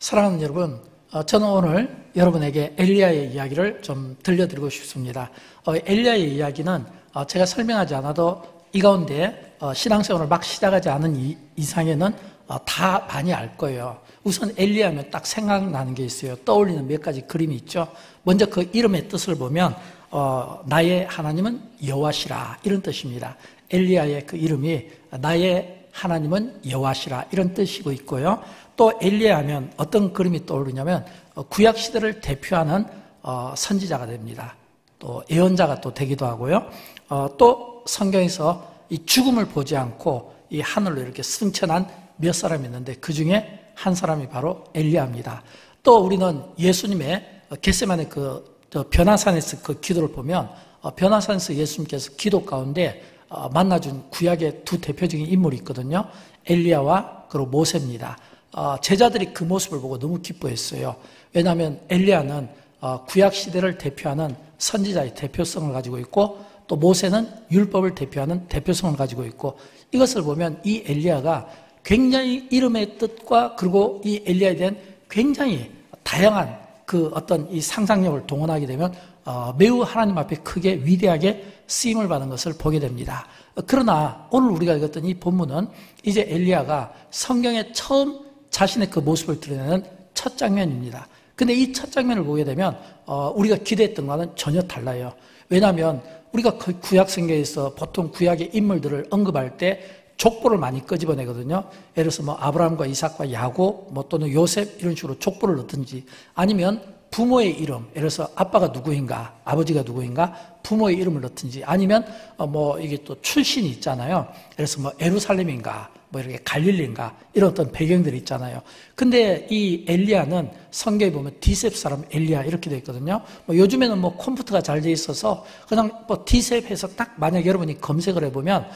사랑하는 여러분, 저는 오늘 여러분에게 엘리야의 이야기를 좀 들려드리고 싶습니다. 엘리야의 이야기는 제가 설명하지 않아도 이 가운데 신앙생활을 막 시작하지 않은 이상에는 다 많이 알 거예요. 우선 엘리야면 딱 생각나는 게 있어요. 떠올리는 몇 가지 그림이 있죠. 먼저 그 이름의 뜻을 보면 나의 하나님은 여호와시라 이런 뜻입니다. 엘리야의 그 이름이 나의 하나님은 여호와시라 이런 뜻이고 있고요. 또 엘리야 하면 어떤 그림이 떠오르냐면 구약시대를 대표하는 선지자가 됩니다. 또 예언자가 또 되기도 하고요. 또 성경에서 이 죽음을 보지 않고 이 하늘로 이렇게 승천한 몇 사람이 있는데 그 중에 한 사람이 바로 엘리야입니다. 또 우리는 예수님의 겟세마네 그 변화산에서 그 기도를 보면 변화산에서 예수님께서 기도 가운데 만나준 구약의 두 대표적인 인물이 있거든요. 엘리야와 그리고 모세입니다. 제자들이 그 모습을 보고 너무 기뻐했어요. 왜냐하면 엘리야는 구약 시대를 대표하는 선지자의 대표성을 가지고 있고 또 모세는 율법을 대표하는 대표성을 가지고 있고 이것을 보면 이 엘리야가 굉장히 이름의 뜻과 그리고 이 엘리야에 대한 굉장히 다양한 그 어떤 이 상상력을 동원하게 되면 매우 하나님 앞에 크게 위대하게 쓰임을 받은 것을 보게 됩니다. 그러나 오늘 우리가 읽었던 이 본문은 이제 엘리야가 성경에 처음 자신의 그 모습을 드러내는 첫 장면입니다. 근데 이 첫 장면을 보게 되면 우리가 기대했던 것과는 전혀 달라요. 왜냐하면 우리가 그 구약 성경에서 보통 구약의 인물들을 언급할 때 족보를 많이 끄집어내거든요. 예를 들어서 뭐 아브라함과 이삭과 야곱, 뭐 또는 요셉 이런 식으로 족보를 넣든지 아니면 부모의 이름, 예를 들어서 아빠가 누구인가, 아버지가 누구인가, 부모의 이름을 넣든지 아니면 뭐 이게 또 출신이 있잖아요. 예를 들어서 뭐 예루살렘인가, 뭐 이렇게 갈릴리인가 이런 어떤 배경들이 있잖아요. 근데 이 엘리야는 성경에 보면 디셉 사람 엘리야 이렇게 되어 있거든요. 뭐 요즘에는 뭐 컴퓨터가 잘 돼 있어서 그냥 뭐 디셉 해서 딱 만약 여러분이 검색을 해보면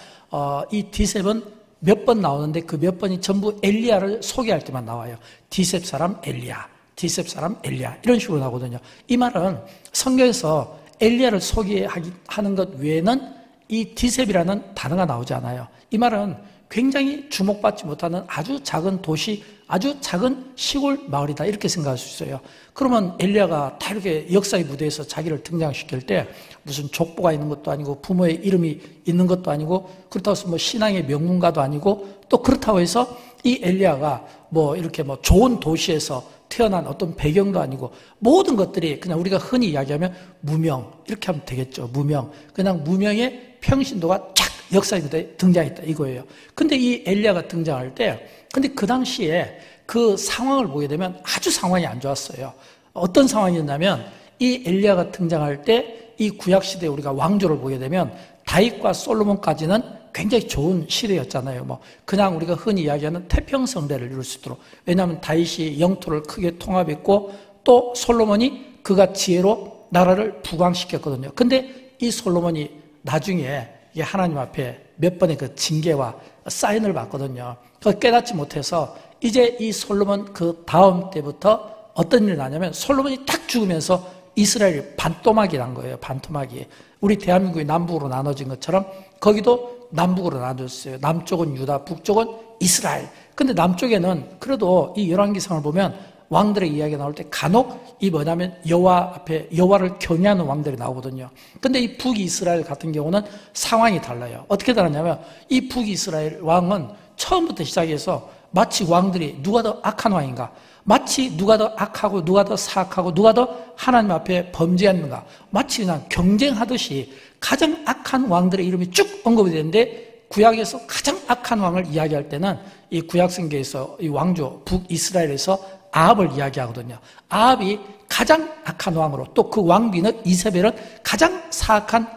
이 디셉은 몇 번 나오는데 그 몇 번이 전부 엘리야를 소개할 때만 나와요. 디셉 사람 엘리야, 디셉 사람 엘리야 이런 식으로 나오거든요. 이 말은 성경에서 엘리야를 소개하는 것 외에는 이 디셉이라는 단어가 나오지 않아요. 이 말은 굉장히 주목받지 못하는 아주 작은 도시, 아주 작은 시골 마을이다 이렇게 생각할 수 있어요. 그러면 엘리야가 다 이렇게 역사의 무대에서 자기를 등장시킬 때 무슨 족보가 있는 것도 아니고 부모의 이름이 있는 것도 아니고 그렇다고 해서 뭐 신앙의 명문가도 아니고 또 그렇다고 해서 이 엘리야가 뭐 이렇게 뭐 좋은 도시에서 태어난 어떤 배경도 아니고 모든 것들이 그냥 우리가 흔히 이야기하면 무명 이렇게 하면 되겠죠. 무명. 그냥 무명의 평신도가 쫙 역사의 무대에 등장했다 이거예요. 근데 이 엘리야가 등장할 때 근데 그 당시에 그 상황을 보게 되면 아주 상황이 안 좋았어요. 어떤 상황이었냐면 이 엘리야가 등장할 때 이 구약시대에 우리가 왕조를 보게 되면 다윗과 솔로몬까지는 굉장히 좋은 시대였잖아요. 뭐 그냥 우리가 흔히 이야기하는 태평성대를 이룰 수 있도록. 왜냐하면 다윗이 영토를 크게 통합했고 또 솔로몬이 그가 지혜로 나라를 부강시켰거든요. 근데 이 솔로몬이 나중에 하나님 앞에 몇 번의 그 징계와 사인을 받거든요. 그걸 깨닫지 못해서 이제 이 솔로몬 그 다음 때부터 어떤 일이 나냐면 솔로몬이 딱 죽으면서 이스라엘이 반토막이 난 거예요. 반토막이. 우리 대한민국이 남북으로 나눠진 것처럼 거기도 남북으로 나눠졌어요. 남쪽은 유다, 북쪽은 이스라엘. 근데 남쪽에는 그래도 이 열왕기상을 보면 왕들의 이야기가 나올 때 간혹 이 뭐냐면 여호와 앞에 여호와를 경외하는 왕들이 나오거든요. 근데 이 북이스라엘 같은 경우는 상황이 달라요. 어떻게 달랐냐면 이 북이스라엘 왕은 처음부터 시작해서 마치 왕들이 누가 더 악한 왕인가, 마치 누가 더 악하고 누가 더 사악하고 누가 더 하나님 앞에 범죄했는가, 마치 그냥 경쟁하듯이 가장 악한 왕들의 이름이 쭉 언급이 되는데 구약에서 가장 악한 왕을 이야기할 때는 이 구약성경에서 이 왕조 북이스라엘에서 아합을 이야기하거든요. 아합이 가장 악한 왕으로 또 그 왕비는 이세벨은 가장 사악한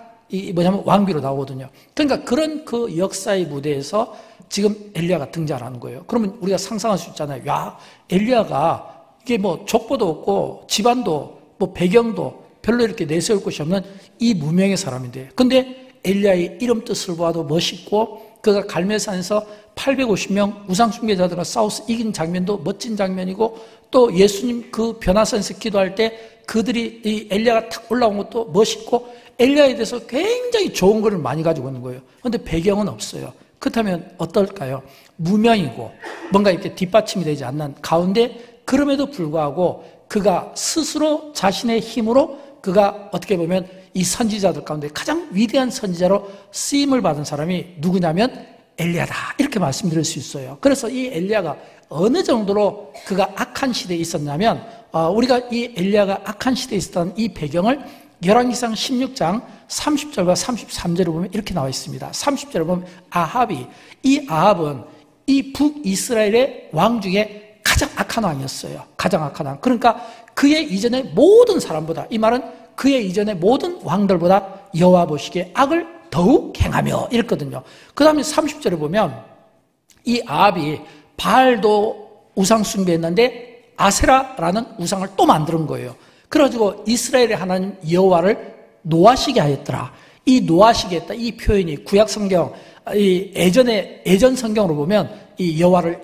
왕비로 나오거든요. 그러니까 그런 그 역사의 무대에서 지금 엘리야가 등장하는 거예요. 그러면 우리가 상상할 수 있잖아요. 야, 엘리야가 이게 뭐 족보도 없고 집안도 뭐 배경도 별로 이렇게 내세울 곳이 없는 이 무명의 사람인데 근데 엘리야의 이름 뜻을 보아도 멋있고 그가 갈멜산에서 850명 우상숭배자들과 싸워서 이긴 장면도 멋진 장면이고 또 예수님 그 변화산에서 기도할 때 그들이 이 엘리야가 탁 올라온 것도 멋있고 엘리야에 대해서 굉장히 좋은 것을 많이 가지고 있는 거예요. 그런데 배경은 없어요. 그렇다면 어떨까요? 무명이고 뭔가 이렇게 뒷받침이 되지 않는 가운데 그럼에도 불구하고 그가 스스로 자신의 힘으로 그가 어떻게 보면 이 선지자들 가운데 가장 위대한 선지자로 쓰임을 받은 사람이 누구냐면 엘리야다, 이렇게 말씀드릴 수 있어요. 그래서 이 엘리야가 어느 정도로 그가 악한 시대에 있었냐면 우리가 이 엘리야가 악한 시대에 있었던 이 배경을 열왕기상 16장 30절과 33절을 보면 이렇게 나와 있습니다. 30절을 보면 이 아합은 이 북이스라엘의 왕 중에 가장 악한 왕이었어요. 가장 악한 왕. 그러니까 그의 이전의 모든 사람보다, 이 말은 그의 이전의 모든 왕들보다 여호와 보시기에 악을 더욱 행하며 이랬거든요. 그 다음에 30절에 보면 이 아합이 바알도 우상 숭배했는데 아세라라는 우상을 또 만드는 거예요. 그래가지고 이스라엘의 하나님 여호와를 노하시게 하였더라. 이 노하시게 했다, 이 표현이 구약 성경, 예전 성경으로 보면 이 여호와를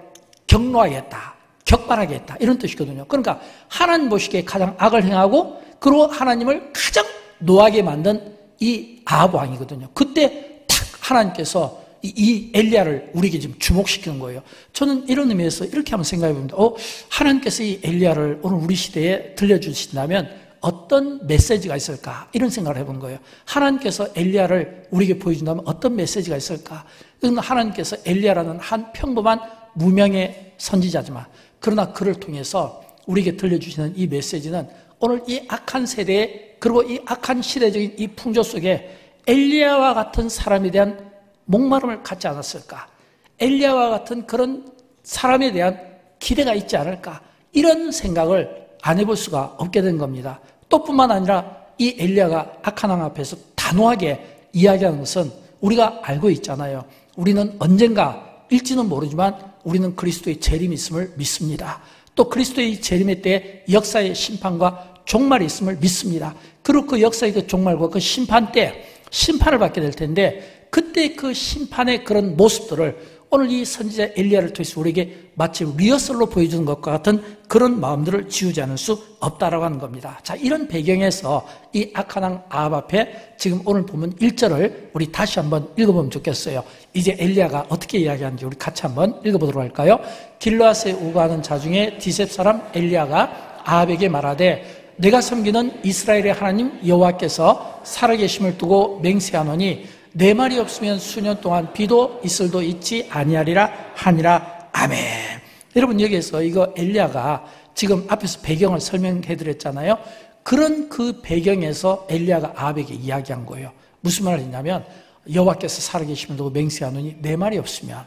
경노하게 했다, 격발하게 했다, 이런 뜻이거든요. 그러니까 하나님 보시기에 가장 악을 행하고 그리고 하나님을 가장 노하게 만든 이 아합 왕이거든요. 그때 탁 하나님께서 이 엘리야를 우리에게 지금 주목시키는 거예요. 저는 이런 의미에서 이렇게 한번 생각해 봅니다. 하나님께서 이 엘리야를 오늘 우리 시대에 들려주신다면 어떤 메시지가 있을까? 이런 생각을 해본 거예요. 하나님께서 엘리야를 우리에게 보여준다면 어떤 메시지가 있을까? 그건 하나님께서 엘리야라는 한 평범한 무명의 선지자지만 그러나 그를 통해서 우리에게 들려주시는 이 메시지는 오늘 이 악한 세대에 그리고 이 악한 시대적인 이 풍조 속에 엘리야와 같은 사람에 대한 목마름을 갖지 않았을까? 엘리야와 같은 그런 사람에 대한 기대가 있지 않을까? 이런 생각을 안 해볼 수가 없게 된 겁니다. 또 뿐만 아니라 이 엘리야가 악한 왕 앞에서 단호하게 이야기하는 것은 우리가 알고 있잖아요. 우리는 언젠가 일지는 모르지만 우리는 그리스도의 재림이 있음을 믿습니다. 또 그리스도의 재림의 때에 역사의 심판과 종말이 있음을 믿습니다. 그리고 그 역사의 그 종말과 그 심판 때 심판을 받게 될 텐데 그때 그 심판의 그런 모습들을 오늘 이 선지자 엘리야를 통해서 우리에게 마치 리허설로 보여주는 것과 같은 그런 마음들을 지우지 않을 수 없다라고 하는 겁니다. 자, 이런 배경에서 이 악한 왕 아합 앞에 지금 오늘 보면 1절을 우리 다시 한번 읽어보면 좋겠어요. 이제 엘리야가 어떻게 이야기하는지 우리 같이 한번 읽어보도록 할까요? 길르앗에 우거하는 자 중에 디셉 사람 엘리야가 아합에게 말하되 내가 섬기는 이스라엘의 하나님 여호와께서 살아계심을 두고 맹세하노니 내 말이 없으면 수년 동안 비도 이슬도 있지 아니하리라 하니라. 아멘. 여러분, 여기에서 이거 엘리야가 지금 앞에서 배경을 설명해 드렸잖아요. 그런 그 배경에서 엘리야가 아합에게 이야기한 거예요. 무슨 말을 했냐면 여호와께서 살아계심을 두고 맹세하노니 내 말이 없으면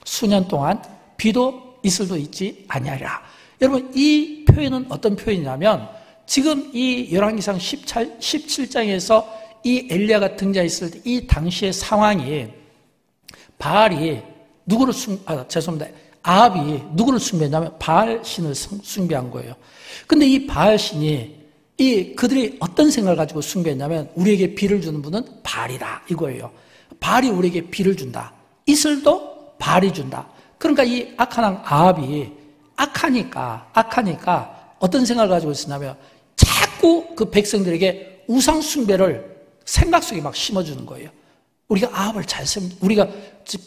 수년 동안 비도 이슬도 있지 아니하리라. 여러분, 이 표현은 어떤 표현이냐면 지금 이 열왕기상 17장에서 이 엘리야가 등장했을 때 이 당시의 상황이 바알이 누구를 아합이 누구를 숭배했냐면 바알 신을 숭배한 거예요. 근데 이 바알 신이 그들이 어떤 생각을 가지고 숭배했냐면 우리에게 비를 주는 분은 바알이다 이거예요. 바알이 우리에게 비를 준다. 이슬도 바알이 준다. 그러니까 이 악한 왕 아합이 악하니까 어떤 생각을 가지고 있었냐면 자꾸 그 백성들에게 우상 숭배를 생각 속에 막 심어주는 거예요. 우리가 아합을 우리가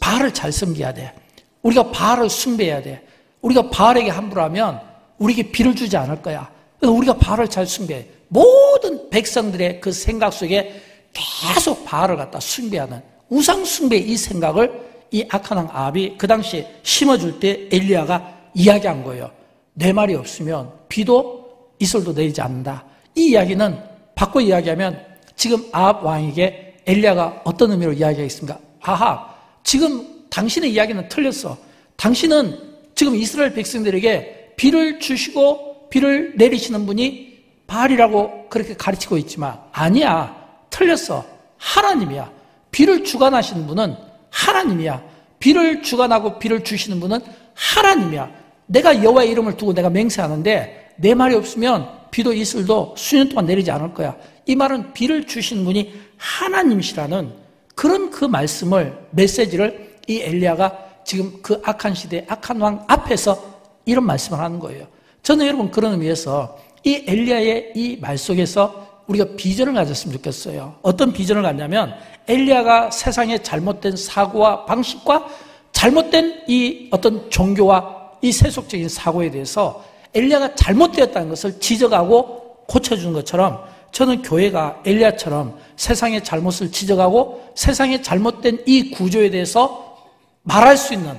바알을 잘 섬겨야 돼. 우리가 바알을 숭배해야 돼. 우리가 바알에게 함부로 하면 우리에게 비를 주지 않을 거야. 그래서 우리가 바알을 잘 숭배해. 모든 백성들의 그 생각 속에 계속 바알을 갖다 숭배하는 우상 숭배 이 생각을 이 악한 왕 아합이 그 당시에 심어줄 때 엘리야가 이야기한 거예요. 내 말이 없으면 비도 이슬도 내리지 않는다. 이 이야기는 바꿔 이야기하면 지금 아합 왕에게 엘리야가 어떤 의미로 이야기하겠습니까? 아합, 지금 당신의 이야기는 틀렸어. 당신은 지금 이스라엘 백성들에게 비를 주시고 비를 내리시는 분이 바알이라고 그렇게 가르치고 있지만 아니야. 틀렸어. 하나님이야. 비를 주관하시는 분은 하나님이야. 비를 주관하고 비를 주시는 분은 하나님이야. 내가 여호와의 이름을 두고 내가 맹세하는데 내 말이 없으면 비도 이슬도 수년 동안 내리지 않을 거야. 이 말은 비를 주신 분이 하나님이시라는 그런 그 말씀을, 메시지를 이 엘리야가 지금 그 악한 시대, 악한 왕 앞에서 이런 말씀을 하는 거예요. 저는 여러분 그런 의미에서 이 엘리야의 이 말 속에서 우리가 비전을 가졌으면 좋겠어요. 어떤 비전을 갖냐면 엘리야가 세상의 잘못된 사고와 방식과 잘못된 이 어떤 종교와 이 세속적인 사고에 대해서 엘리야가 잘못되었다는 것을 지적하고 고쳐주는 것처럼 저는 교회가 엘리야처럼 세상의 잘못을 지적하고 세상의 잘못된 이 구조에 대해서 말할 수 있는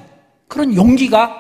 그런 용기가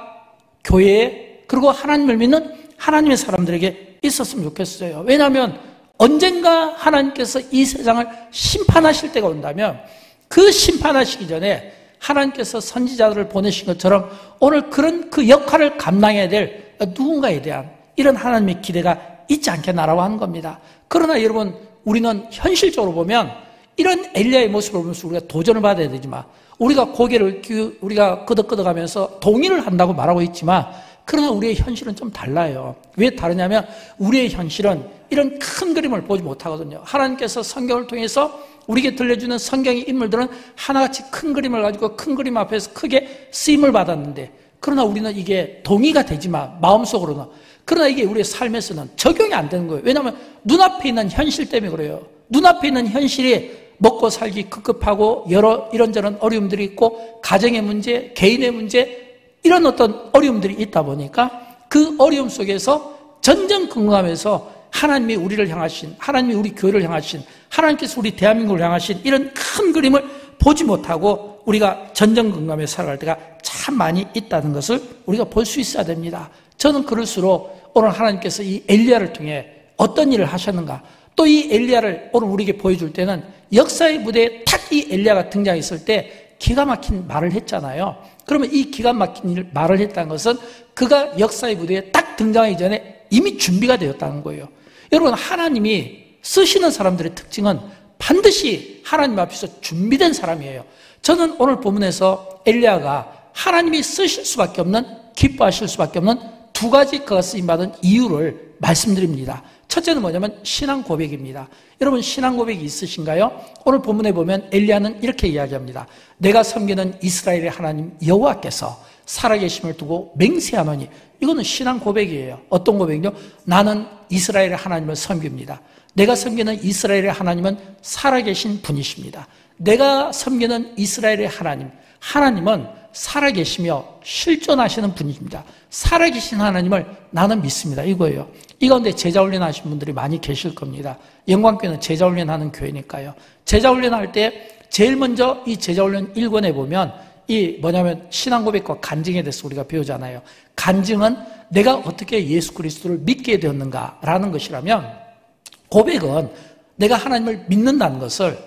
교회에 그리고 하나님을 믿는 하나님의 사람들에게 있었으면 좋겠어요. 왜냐하면 언젠가 하나님께서 이 세상을 심판하실 때가 온다면 그 심판하시기 전에 하나님께서 선지자들을 보내신 것처럼 오늘 그런 그 역할을 감당해야 될 누군가에 대한 이런 하나님의 기대가 있지 않겠나라고 하는 겁니다. 그러나 여러분, 우리는 현실적으로 보면 이런 엘리야의 모습을 보면서 우리가 도전을 받아야 되지만 우리가 고개를 우리가 끄덕끄덕하면서 동의를 한다고 말하고 있지만 그러나 우리의 현실은 좀 달라요. 왜 다르냐면 우리의 현실은 이런 큰 그림을 보지 못하거든요. 하나님께서 성경을 통해서 우리에게 들려주는 성경의 인물들은 하나같이 큰 그림을 가지고 큰 그림 앞에서 크게 쓰임을 받았는데 그러나 우리는 이게 동의가 되지만 마음속으로는 그러나 이게 우리의 삶에서는 적용이 안 되는 거예요. 왜냐하면 눈앞에 있는 현실 때문에 그래요. 눈앞에 있는 현실이 먹고 살기 급급하고 여러 이런저런 어려움들이 있고 가정의 문제, 개인의 문제 이런 어떤 어려움들이 있다 보니까 그 어려움 속에서 전전긍긍하면서 하나님이 우리를 향하신, 하나님이 우리 교회를 향하신, 하나님께서 우리 대한민국을 향하신 이런 큰 그림을 보지 못하고 우리가 전전긍긍하며 살아갈 때가 참 많이 있다는 것을 우리가 볼 수 있어야 됩니다. 저는 그럴수록 오늘 하나님께서 이 엘리야를 통해 어떤 일을 하셨는가, 또 이 엘리야를 오늘 우리에게 보여줄 때는 역사의 무대에 탁 이 엘리야가 등장했을 때 기가 막힌 말을 했잖아요. 그러면 이 기가 막힌 말을 했다는 것은 그가 역사의 무대에 딱 등장하기 전에 이미 준비가 되었다는 거예요. 여러분, 하나님이 쓰시는 사람들의 특징은 반드시 하나님 앞에서 준비된 사람이에요. 저는 오늘 본문에서 엘리야가 하나님이 쓰실 수밖에 없는, 기뻐하실 수밖에 없는 두 가지 그가 쓰임받은 이유를 말씀드립니다. 첫째는 뭐냐면 신앙 고백입니다. 여러분, 신앙 고백이 있으신가요? 오늘 본문에 보면 엘리야는 이렇게 이야기합니다. 내가 섬기는 이스라엘의 하나님 여호와께서 살아계심을 두고 맹세하노니. 이거는 신앙 고백이에요. 어떤 고백이요? 나는 이스라엘의 하나님을 섬깁니다. 내가 섬기는 이스라엘의 하나님은 살아계신 분이십니다. 내가 섬기는 이스라엘의 하나님은 살아계시며 실존하시는 분입니다. 살아계신 하나님을 나는 믿습니다. 이거예요. 이 가운데 제자훈련 하신 분들이 많이 계실 겁니다. 영광교회는 제자훈련하는 교회니까요. 제자훈련할 때 제일 먼저 이 제자훈련 1권에 보면 이 뭐냐면 신앙고백과 간증에 대해서 우리가 배우잖아요. 간증은 내가 어떻게 예수 그리스도를 믿게 되었는가라는 것이라면, 고백은 내가 하나님을 믿는다는 것을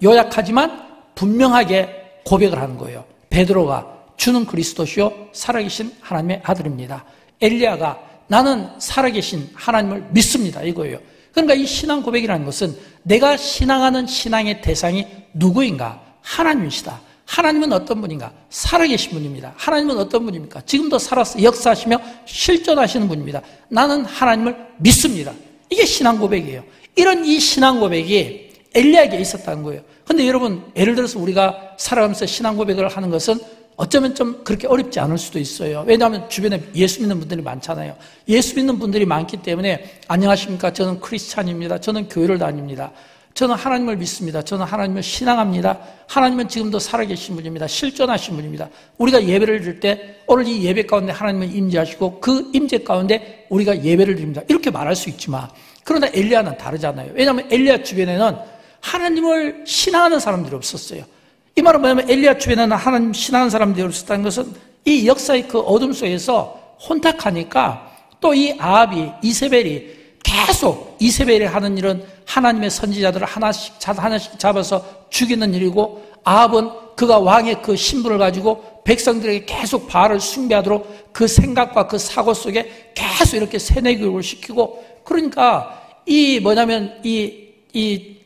요약하지만 분명하게 고백을 하는 거예요. 베드로가 주는 그리스도시요 살아계신 하나님의 아들입니다. 엘리야가 나는 살아계신 하나님을 믿습니다. 이거예요. 그러니까 이 신앙 고백이라는 것은 내가 신앙하는 신앙의 대상이 누구인가? 하나님이시다. 하나님은 어떤 분인가? 살아계신 분입니다. 하나님은 어떤 분입니까? 지금도 살아서 역사하시며 실존하시는 분입니다. 나는 하나님을 믿습니다. 이게 신앙 고백이에요. 이런 이 신앙 고백이 엘리야에게 있었다는 거예요. 근데 여러분, 예를 들어서 우리가 살아가면서 신앙 고백을 하는 것은 어쩌면 좀 그렇게 어렵지 않을 수도 있어요. 왜냐하면 주변에 예수 믿는 분들이 많잖아요. 예수 믿는 분들이 많기 때문에 안녕하십니까? 저는 크리스찬입니다. 저는 교회를 다닙니다. 저는 하나님을 믿습니다. 저는 하나님을 신앙합니다. 하나님은 지금도 살아계신 분입니다. 실존하신 분입니다. 우리가 예배를 드릴 때 오늘 이 예배 가운데 하나님은 임재하시고 그 임재 가운데 우리가 예배를 드립니다. 이렇게 말할 수 있지만, 그러나 엘리야는 다르잖아요. 왜냐하면 엘리야 주변에는 하나님을 신앙하는 사람들이 없었어요. 이 말은 뭐냐면 엘리야 주변에는 하나님 신앙하는 사람들이 없었다는 것은 이 역사의 그 어둠 속에서 혼탁하니까 또 이 아합이, 이세벨이 계속 이세벨이 하는 일은 하나님의 선지자들을 하나씩 잡아서 죽이는 일이고, 아합은 그가 왕의 그 신분을 가지고 백성들에게 계속 바알을 숭배하도록 그 생각과 그 사고 속에 계속 이렇게 세뇌 교육을 시키고, 그러니까 이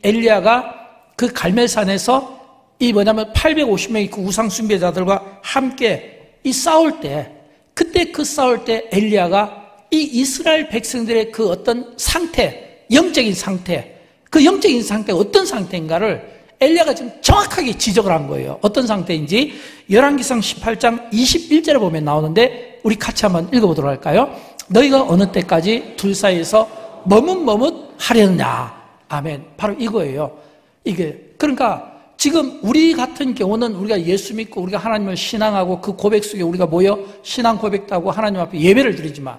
엘리야가 그 갈멜산에서 850명의 그 우상 숭배자들과 함께 싸울 때, 그때 그 싸울 때 엘리야가 이 이스라엘 백성들의 그 어떤 상태, 영적인 상태, 그 영적인 상태가 어떤 상태인가를 엘리야가 지금 정확하게 지적을 한 거예요. 어떤 상태인지 열왕기상 18장 21절에 보면 나오는데 우리 같이 한번 읽어보도록 할까요? 너희가 어느 때까지 둘 사이에서 머뭇머뭇 하려느냐. 아멘. 바로 이거예요. 이게 그러니까 지금 우리 같은 경우는 우리가 예수 믿고 우리가 하나님을 신앙하고 그 고백 속에 우리가 모여 신앙 고백도 하고 하나님 앞에 예배를 드리지만,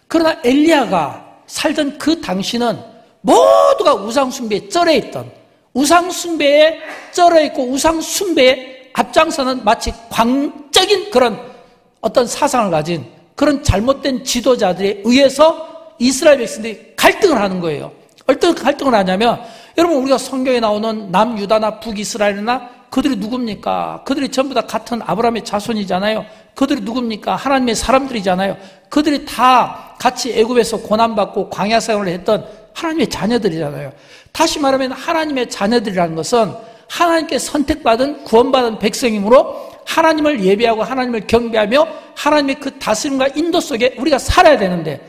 그러나 엘리야가 살던 그 당시는 모두가 우상숭배에 쩔어있던, 우상숭배에 쩔어있고 우상숭배에 앞장서는 마치 광적인 그런 어떤 사상을 가진 그런 잘못된 지도자들에 의해서 이스라엘 백성들이 갈등을 하는 거예요. 어떤 갈등을 하냐면, 여러분 우리가 성경에 나오는 남유다나 북이스라엘이나 그들이 누굽니까? 그들이 전부 다 같은 아브라함의 자손이잖아요. 그들이 누굽니까? 하나님의 사람들이잖아요. 그들이 다 같이 애굽에서 고난받고 광야 생활을 했던 하나님의 자녀들이잖아요. 다시 말하면 하나님의 자녀들이라는 것은 하나님께 선택받은 구원받은 백성이므로 하나님을 예배하고 하나님을 경배하며 하나님의 그 다스림과 인도 속에 우리가 살아야 되는데,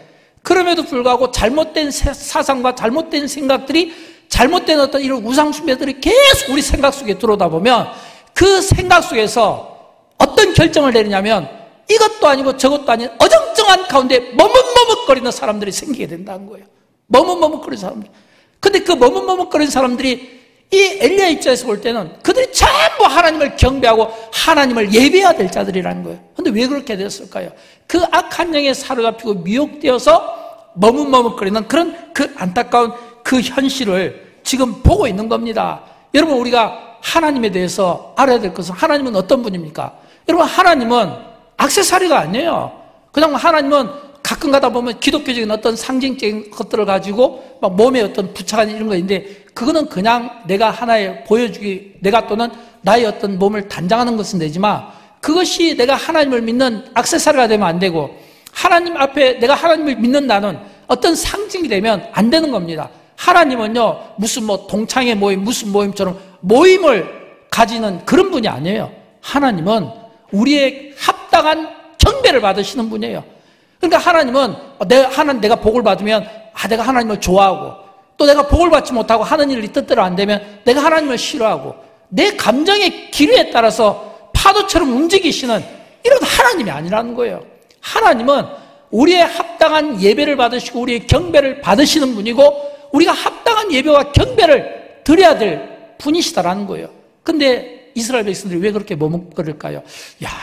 그럼에도 불구하고 잘못된 사상과 잘못된 생각들이, 잘못된 어떤 이런 우상숭배들이 계속 우리 생각 속에 들어오다 보면 그 생각 속에서 어떤 결정을 내리냐면 이것도 아니고 저것도 아닌 어정쩡한 가운데 머뭇머뭇거리는 사람들이 생기게 된다는 거예요. 머뭇머뭇거리는 사람들. 근데 그 머뭇머뭇거리는 사람들이 이 엘리야 입장에서 볼 때는 그들이 전부 하나님을 경배하고 하나님을 예배해야 될 자들이라는 거예요. 근데 왜 그렇게 됐을까요? 그 악한 영에 사로잡히고 미혹되어서 머뭇머뭇거리는 그런 그 안타까운 그 현실을 지금 보고 있는 겁니다. 여러분, 우리가 하나님에 대해서 알아야 될 것은, 하나님은 어떤 분입니까? 여러분, 하나님은 액세서리가 아니에요. 그냥 하나님은 가끔 가다 보면 기독교적인 어떤 상징적인 것들을 가지고 막 몸에 어떤 부착한 이런 거인데, 그거는 그냥 내가 하나의 보여주기, 내가 또는 나의 어떤 몸을 단장하는 것은 되지만, 그것이 내가 하나님을 믿는 액세서리가 되면 안 되고, 하나님 앞에 내가 하나님을 믿는다는 어떤 상징이 되면 안 되는 겁니다. 하나님은요, 무슨 뭐 동창회 모임, 무슨 모임처럼 모임을 가지는 그런 분이 아니에요. 하나님은 우리의 합당한 경배를 받으시는 분이에요. 그러니까 하나님은 내가 복을 받으면 내가 하나님을 좋아하고, 또 내가 복을 받지 못하고 하는 일이 뜻대로 안 되면 내가 하나님을 싫어하고, 내 감정의 기류에 따라서 파도처럼 움직이시는 이런 하나님이 아니라는 거예요. 하나님은 우리의 합당한 예배를 받으시고 우리의 경배를 받으시는 분이고, 우리가 합당한 예배와 경배를 드려야 될 분이시다라는 거예요. 근데 이스라엘 백성들이 왜 그렇게 머뭇거릴까요?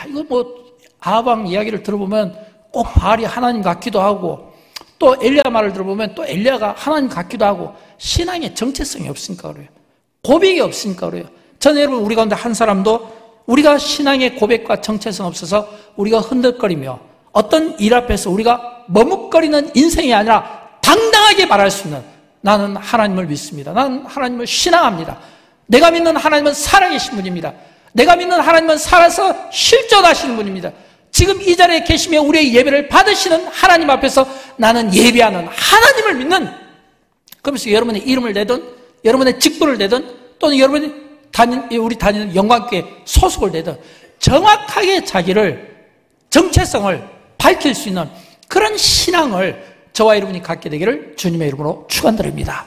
이거 뭐 아합 이야기를 들어보면 꼭 바알이 하나님 같기도 하고, 또 엘리야 말을 들어보면 또 엘리야가 하나님 같기도 하고, 신앙의 정체성이 없으니까 그래요. 고백이 없으니까 그래요. 저는 여러분, 우리 가운데 한 사람도 우리가 신앙의 고백과 정체성 없어서 우리가 흔들거리며 어떤 일 앞에서 우리가 머뭇거리는 인생이 아니라 당당하게 말할 수 있는, 나는 하나님을 믿습니다. 나는 하나님을 신앙합니다. 내가 믿는 하나님은 살아계신 분입니다. 내가 믿는 하나님은 살아서 실존하시는 분입니다. 지금 이 자리에 계시며 우리의 예배를 받으시는 하나님 앞에서 나는 예배하는 하나님을 믿는, 그러면서 여러분의 이름을 내든 여러분의 직분을 내든 또는 여러분이 우리 다니는 영광교회 소속을 내든 정확하게 자기를, 정체성을 밝힐 수 있는 그런 신앙을 저와 여러분이 갖게 되기를 주님의 이름으로 축원드립니다.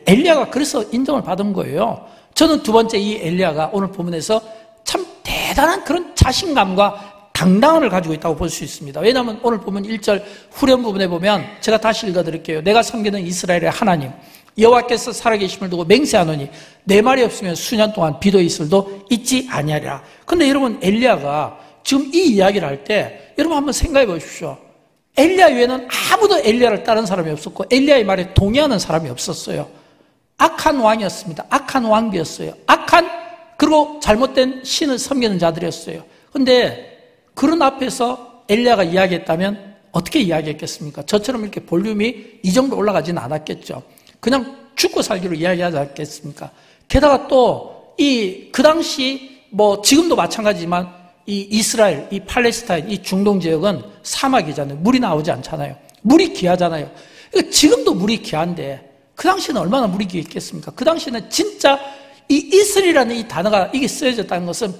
엘리야가 그래서 인정을 받은 거예요. 저는 두 번째, 이 엘리야가 오늘 본문에서 참 대단한 그런 자신감과 당당함을 가지고 있다고 볼 수 있습니다. 왜냐하면 오늘 보면 1절 후렴 부분에 보면, 제가 다시 읽어드릴게요. 내가 섬기는 이스라엘의 하나님 여호와께서 살아계심을 두고 맹세하노니 내 말이 없으면 수년 동안 비도 이슬도 있지 아니하리라. 근데 여러분, 엘리야가 지금 이 이야기를 할 때 여러분 한번 생각해 보십시오. 엘리야 외에는 아무도 엘리야를 따른 사람이 없었고 엘리야의 말에 동의하는 사람이 없었어요. 악한 왕이었습니다. 악한 왕비였어요. 악한, 그리고 잘못된 신을 섬기는 자들이었어요. 근데 그런 앞에서 엘리야가 이야기했다면 어떻게 이야기했겠습니까? 저처럼 이렇게 볼륨이 이 정도 올라가지는 않았겠죠. 그냥 죽고 살기로 이야기하지 않겠습니까? 게다가 또 그 당시 뭐 지금도 마찬가지지만 이 이스라엘, 이 팔레스타인, 이 중동 지역은 사막이잖아요. 물이 나오지 않잖아요. 물이 귀하잖아요. 그러니까 지금도 물이 귀한데 그 당시에는 얼마나 물이 귀했겠습니까? 그 당시에는 진짜 이 이슬이라는 이 단어가 이게 쓰여졌다는 것은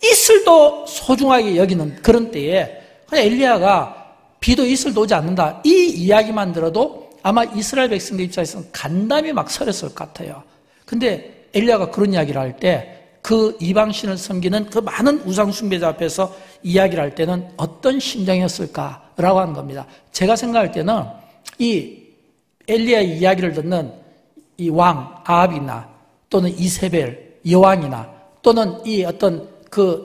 이슬도 소중하게 여기는 그런 때에 그냥 엘리야가 비도 이슬도 오지 않는다, 이 이야기만 들어도 아마 이스라엘 백성들 입장에서는 간담이 막 서렸을 것 같아요. 근데 엘리야가 그런 이야기를 할 때 그 이방신을 섬기는 그 많은 우상숭배자 앞에서 이야기를 할 때는 어떤 심정이었을까라고 하는 겁니다. 제가 생각할 때는 이 엘리야의 이야기를 듣는 이 왕 아합이나 또는 이세벨, 여왕이나 또는 이 어떤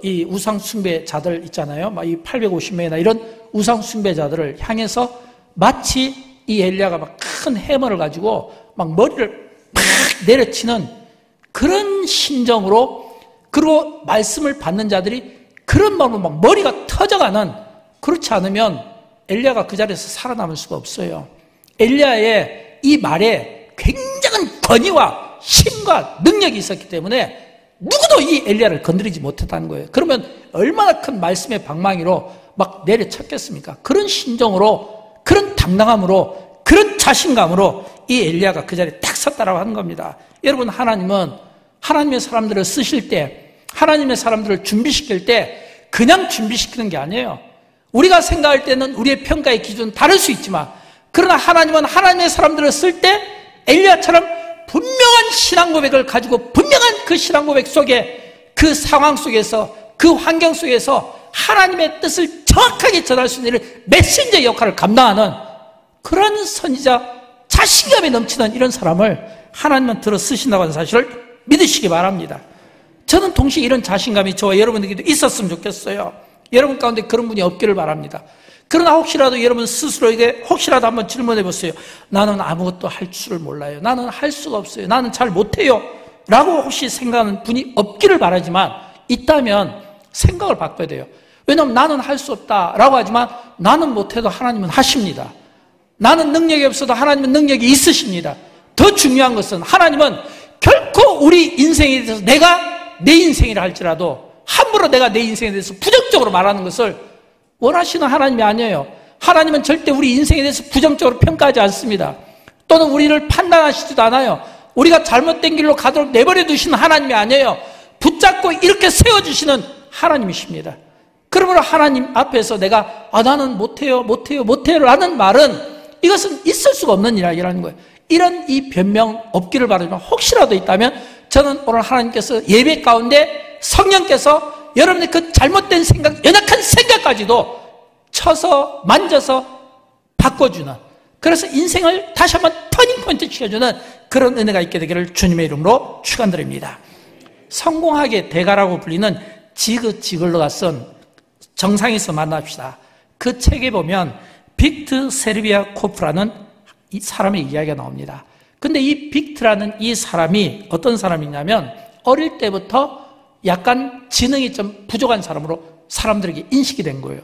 이 우상 숭배자들 있잖아요. 막 이 850명이나 이런 우상 숭배자들을 향해서 마치 이 엘리야가 막 큰 해머를 가지고 막 머리를 막 내려치는 그런 심정으로, 그리고 말씀을 받는 자들이 그런 마음으로 막 머리가 터져가는, 그렇지 않으면 엘리야가 그 자리에서 살아남을 수가 없어요. 엘리야의 이 말에 굉장한 권위와 힘과 능력이 있었기 때문에 누구도 이 엘리야를 건드리지 못했다는 거예요. 그러면 얼마나 큰 말씀의 방망이로 막 내려쳤겠습니까? 그런 심정으로, 그런 당당함으로, 그런 자신감으로 이 엘리야가 그 자리에 딱 섰다라고 하는 겁니다. 여러분, 하나님은 하나님의 사람들을 쓰실 때, 하나님의 사람들을 준비시킬 때 그냥 준비시키는 게 아니에요. 우리가 생각할 때는 우리의 평가의 기준은 다를 수 있지만, 그러나 하나님은 하나님의 사람들을 쓸 때 엘리야처럼 분명한 신앙 고백을 가지고, 분명한 그 신앙 고백 속에, 그 상황 속에서, 그 환경 속에서 하나님의 뜻을 정확하게 전할 수 있는 메신저 역할을 감당하는 그런 선지자, 자신감이 넘치는 이런 사람을 하나님은 들어 쓰신다고 하는 사실을 믿으시기 바랍니다. 저는 동시에 이런 자신감이 저와 여러분에게도 있었으면 좋겠어요. 여러분 가운데 그런 분이 없기를 바랍니다. 그러나 혹시라도 여러분 스스로에게 혹시라도 한번 질문해 보세요. 나는 아무것도 할 줄을 몰라요. 나는 할 수가 없어요. 나는 잘 못해요. 라고 혹시 생각하는 분이 없기를 바라지만, 있다면 생각을 바꿔야 돼요. 왜냐하면 나는 할 수 없다라고 하지만 나는 못해도 하나님은 하십니다. 나는 능력이 없어도 하나님은 능력이 있으십니다. 더 중요한 것은 하나님은 결코 우리 인생에 대해서 내가 내 인생이라 할지라도 함부로 내가 내 인생에 대해서 부정적으로 말하는 것을 원하시는 하나님이 아니에요. 하나님은 절대 우리 인생에 대해서 부정적으로 평가하지 않습니다. 또는 우리를 판단하시지도 않아요. 우리가 잘못된 길로 가도록 내버려 두시는 하나님이 아니에요. 붙잡고 이렇게 세워주시는 하나님이십니다. 그러므로 하나님 앞에서 내가 나는 못해요 라는 말은, 이것은 있을 수가 없는 이야기라는 거예요. 이런 이 변명 없기를 바라지만, 혹시라도 있다면 저는 오늘 하나님께서 예배 가운데 성령께서 여러분의 그 잘못된 생각, 연약한 생각까지도 쳐서 만져서 바꿔주는, 그래서 인생을 다시 한번 터닝포인트 시켜주는 그런 은혜가 있게 되기를 주님의 이름으로 축원드립니다. 성공학의 대가라고 불리는 지글러가 쓴 정상에서 만납시다, 그 책에 보면 빅트 세르비아코프라는 이 사람의 이야기가 나옵니다. 근데 이 빅트라는 이 사람이 어떤 사람이냐면, 어릴 때부터 약간 지능이 좀 부족한 사람으로 사람들에게 인식이 된 거예요.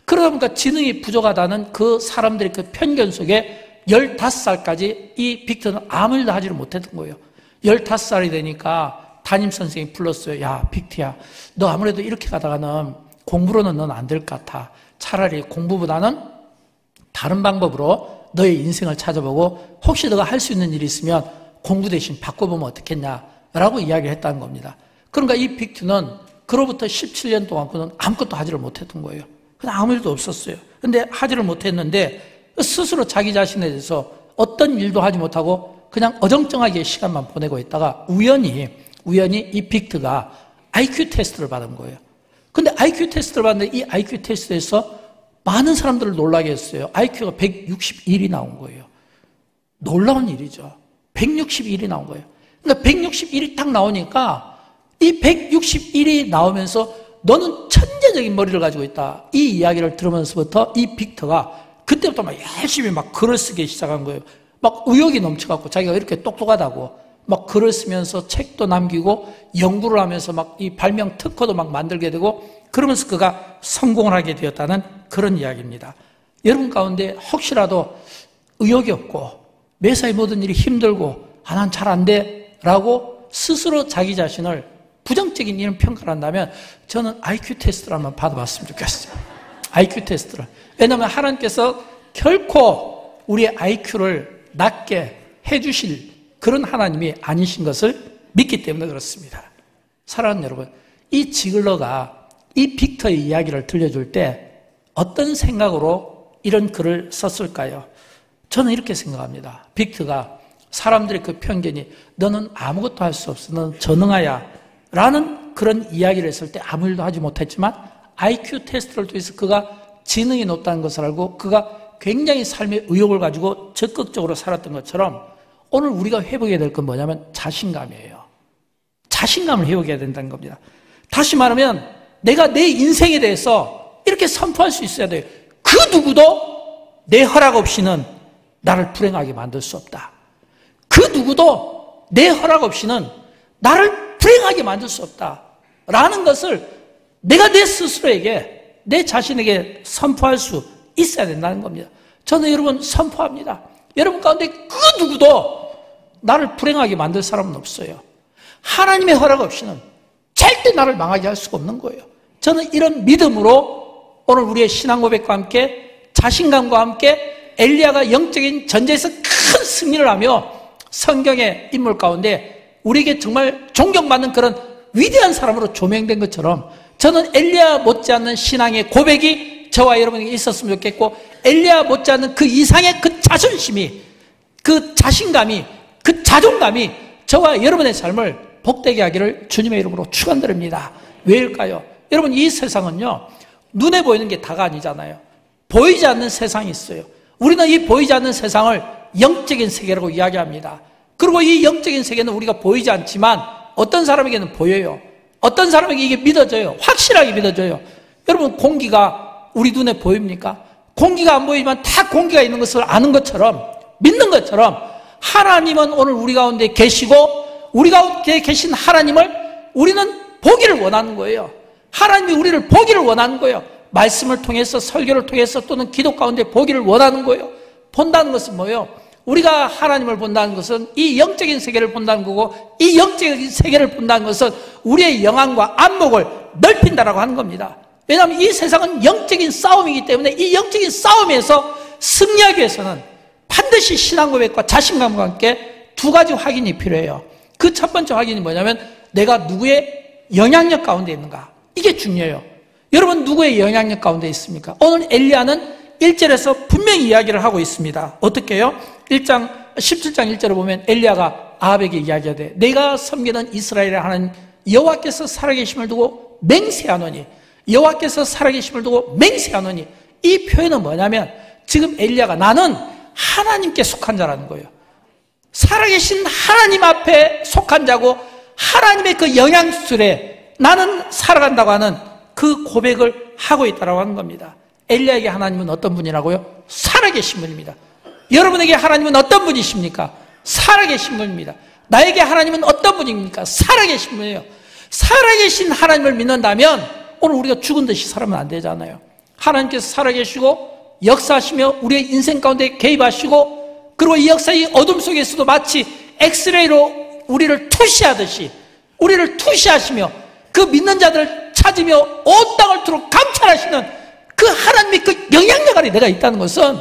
그러다 보니까 지능이 부족하다는 그 사람들의 그 편견 속에 15살까지 이 빅트는 아무 일도 하지를 못했던 거예요. 15살이 되니까 담임선생님이 불렀어요. 야, 빅트야, 너 아무래도 이렇게 가다가는 공부로는 넌 안 될 것 같아. 차라리 공부보다는 다른 방법으로 너의 인생을 찾아보고, 혹시 너가 할 수 있는 일이 있으면 공부 대신 바꿔보면 어떻겠냐라고 이야기를 했다는 겁니다. 그러니까 이 빅트는 그로부터 17년 동안 그는 아무것도 하지를 못했던 거예요. 그냥 아무 일도 없었어요. 근데 하지를 못했는데 스스로 자기 자신에 대해서 어떤 일도 하지 못하고 그냥 어정쩡하게 시간만 보내고 있다가 우연히 이 빅트가 IQ 테스트를 받은 거예요. 근데 IQ 테스트를 받는데 이 IQ 테스트에서 많은 사람들을 놀라게 했어요. IQ가 161이 나온 거예요. 놀라운 일이죠. 161이 나온 거예요. 그러니까 161이 딱 나오니까 이 161이 나오면서 너는 천재적인 머리를 가지고 있다, 이 이야기를 들으면서부터 이 빅터가 그때부터 막 열심히 막 글을 쓰기 시작한 거예요. 막 의욕이 넘쳐갖고 자기가 이렇게 똑똑하다고 막 글을 쓰면서 책도 남기고 연구를 하면서 막 이 발명 특허도 막 만들게 되고, 그러면서 그가 성공을 하게 되었다는 그런 이야기입니다. 여러분 가운데 혹시라도 의욕이 없고 매사에 모든 일이 힘들고 난 잘 안 돼 라고 스스로 자기 자신을 부정적인 이런 평가를 한다면 저는 IQ 테스트를 한번 받아봤으면 좋겠어요. IQ 테스트를. 왜냐하면 하나님께서 결코 우리의 IQ를 낮게 해주실 그런 하나님이 아니신 것을 믿기 때문에 그렇습니다. 사랑하는 여러분, 이 지글러가 이 빅터의 이야기를 들려줄 때 어떤 생각으로 이런 글을 썼을까요? 저는 이렇게 생각합니다. 빅터가 사람들의 그 편견이 너는 아무것도 할 수 없어, 너는 전능하야 라는 그런 이야기를 했을 때 아무 일도 하지 못했지만 IQ 테스트를 통해서 그가 지능이 높다는 것을 알고 그가 굉장히 삶의 의욕을 가지고 적극적으로 살았던 것처럼 오늘 우리가 회복해야 될 건 뭐냐면 자신감이에요. 자신감을 회복해야 된다는 겁니다. 다시 말하면 내가 내 인생에 대해서 이렇게 선포할 수 있어야 돼요. 그 누구도 내 허락 없이는 나를 불행하게 만들 수 없다. 그 누구도 내 허락 없이는 나를 불행하게 만들 수 없다. 라는 것을 내가 내 스스로에게, 내 자신에게 선포할 수 있어야 된다는 겁니다. 저는 여러분 선포합니다. 여러분 가운데 그 누구도 나를 불행하게 만들 사람은 없어요. 하나님의 허락 없이는 절대 나를 망하게 할 수가 없는 거예요. 저는 이런 믿음으로 오늘 우리의 신앙 고백과 함께 자신감과 함께 엘리야가 영적인 전쟁에서 큰 승리를 하며 성경의 인물 가운데 우리에게 정말 존경받는 그런 위대한 사람으로 조명된 것처럼 저는 엘리야 못지않는 신앙의 고백이 저와 여러분에게 있었으면 좋겠고, 엘리야 못지않는 그 이상의 그 자존심이, 그 자신감이, 그 자존감이 저와 여러분의 삶을 복되게 하기를 주님의 이름으로 축원드립니다. 왜일까요? 여러분, 이 세상은요, 눈에 보이는 게 다가 아니잖아요. 보이지 않는 세상이 있어요. 우리는 이 보이지 않는 세상을 영적인 세계라고 이야기합니다. 그리고 이 영적인 세계는 우리가 보이지 않지만 어떤 사람에게는 보여요. 어떤 사람에게 이게 믿어져요. 확실하게 믿어져요. 여러분, 공기가 우리 눈에 보입니까? 공기가 안 보이지만 다 공기가 있는 것을 아는 것처럼, 믿는 것처럼 하나님은 오늘 우리 가운데 계시고 우리 가운데 계신 하나님을 우리는 보기를 원하는 거예요. 하나님이 우리를 보기를 원하는 거예요. 말씀을 통해서, 설교를 통해서 또는 기도 가운데 보기를 원하는 거예요. 본다는 것은 뭐예요? 우리가 하나님을 본다는 것은 이 영적인 세계를 본다는 거고, 이 영적인 세계를 본다는 것은 우리의 영안과 안목을 넓힌다라고 하는 겁니다. 왜냐하면 이 세상은 영적인 싸움이기 때문에 이 영적인 싸움에서 승리하기 위해서는 반드시 신앙 고백과 자신감과 함께 두 가지 확인이 필요해요. 그 첫 번째 확인이 뭐냐면 내가 누구의 영향력 가운데 있는가. 이게 중요해요. 여러분, 누구의 영향력 가운데 있습니까? 오늘 엘리야는 1절에서 분명히 이야기를 하고 있습니다. 어떻게 해요? 17장 1절을 보면 엘리야가 아합에게 이야기하되 내가 섬기는 이스라엘의 하나님 여호와께서 살아계심을 두고 맹세하노니, 여호와께서 살아계심을 두고 맹세하노니, 이 표현은 뭐냐면 지금 엘리야가 나는 하나님께 속한 자라는 거예요. 살아계신 하나님 앞에 속한 자고 하나님의 그 영향술에 나는 살아간다고 하는 그 고백을 하고 있다고 하는 겁니다. 엘리야에게 하나님은 어떤 분이라고요? 살아계신 분입니다. 여러분에게 하나님은 어떤 분이십니까? 살아계신 분입니다. 나에게 하나님은 어떤 분입니까? 살아계신 분이에요. 살아계신 하나님을 믿는다면 오늘 우리가 죽은 듯이 살면 안 되잖아요. 하나님께서 살아계시고 역사하시며 우리의 인생 가운데 개입하시고, 그리고 이 역사의 어둠 속에서도 마치 엑스레이로 우리를 투시하듯이 우리를 투시하시며 그 믿는 자들을 찾으며 온 땅을 두루 감찰하시는 그 하나님의 그 영향력 아래 내가 있다는 것은